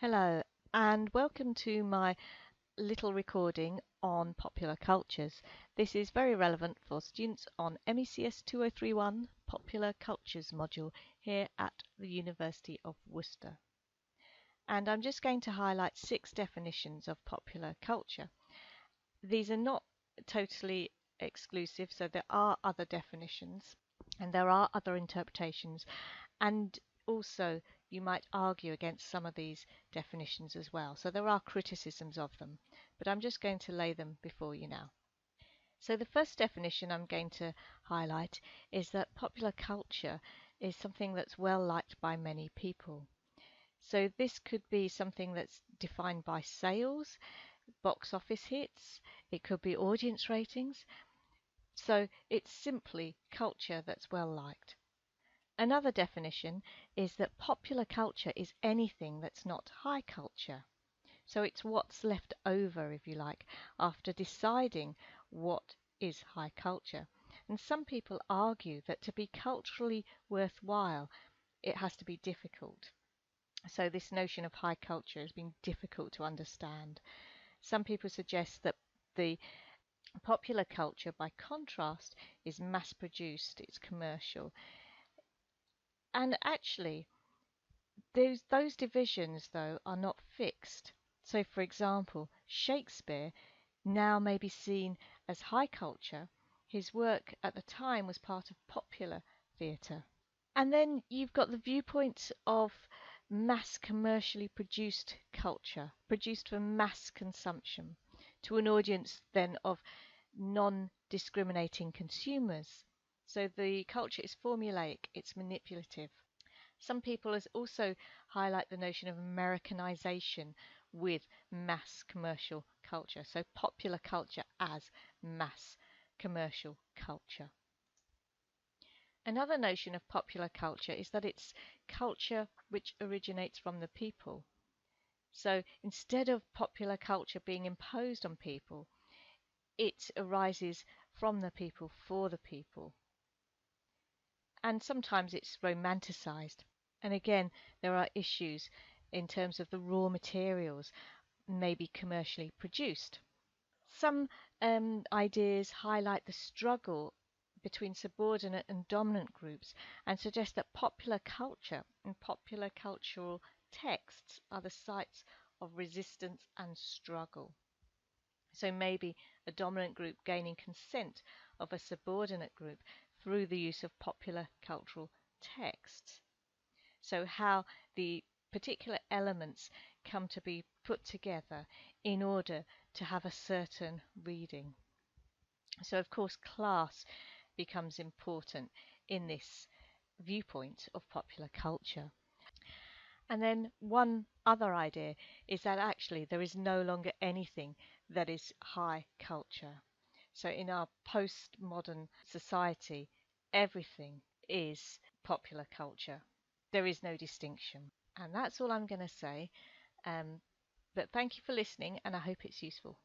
Hello, and welcome to my little recording on popular cultures. This is very relevant for students on MECS 2031 Popular Cultures module here at the University of Worcester. And I'm just going to highlight 6 definitions of popular culture. These are not totally exclusive, so there are other definitions and there are other interpretations, and also you might argue against some of these definitions as well. So there are criticisms of them, but I'm just going to lay them before you now. So the first definition I'm going to highlight is that popular culture is something that's well liked by many people. So this could be something that's defined by sales, box office hits, it could be audience ratings. So it's simply culture that's well liked. Another definition is that popular culture is anything that's not high culture. So it's what's left over, if you like, after deciding what is high culture. And some people argue that to be culturally worthwhile, it has to be difficult. So this notion of high culture has been difficult to understand. Some people suggest that the popular culture, by contrast, is mass produced, it's commercial. And actually, those divisions, though, are not fixed. So, for example, Shakespeare now may be seen as high culture. His work at the time was part of popular theatre. And then you've got the viewpoint of mass commercially produced culture, produced for mass consumption, to an audience then of non-discriminating consumers. So the culture is formulaic, it's manipulative. Some people also highlight the notion of Americanization with mass commercial culture. So popular culture as mass commercial culture. Another notion of popular culture is that it's culture which originates from the people. So instead of popular culture being imposed on people, it arises from the people for the people. And sometimes it's romanticized. And again, there are issues in terms of the raw materials may be commercially produced. Some ideas highlight the struggle between subordinate and dominant groups and suggest that popular culture and popular cultural texts are the sites of resistance and struggle. So maybe a dominant group gaining consent of a subordinate group through the use of popular cultural texts. So how the particular elements come to be put together in order to have a certain reading. So of course class becomes important in this viewpoint of popular culture. And then one other idea is that actually there is no longer anything that is high culture. So in our postmodern society, everything is popular culture. There is no distinction. And that's all I'm going to say. But thank you for listening, and I hope it's useful.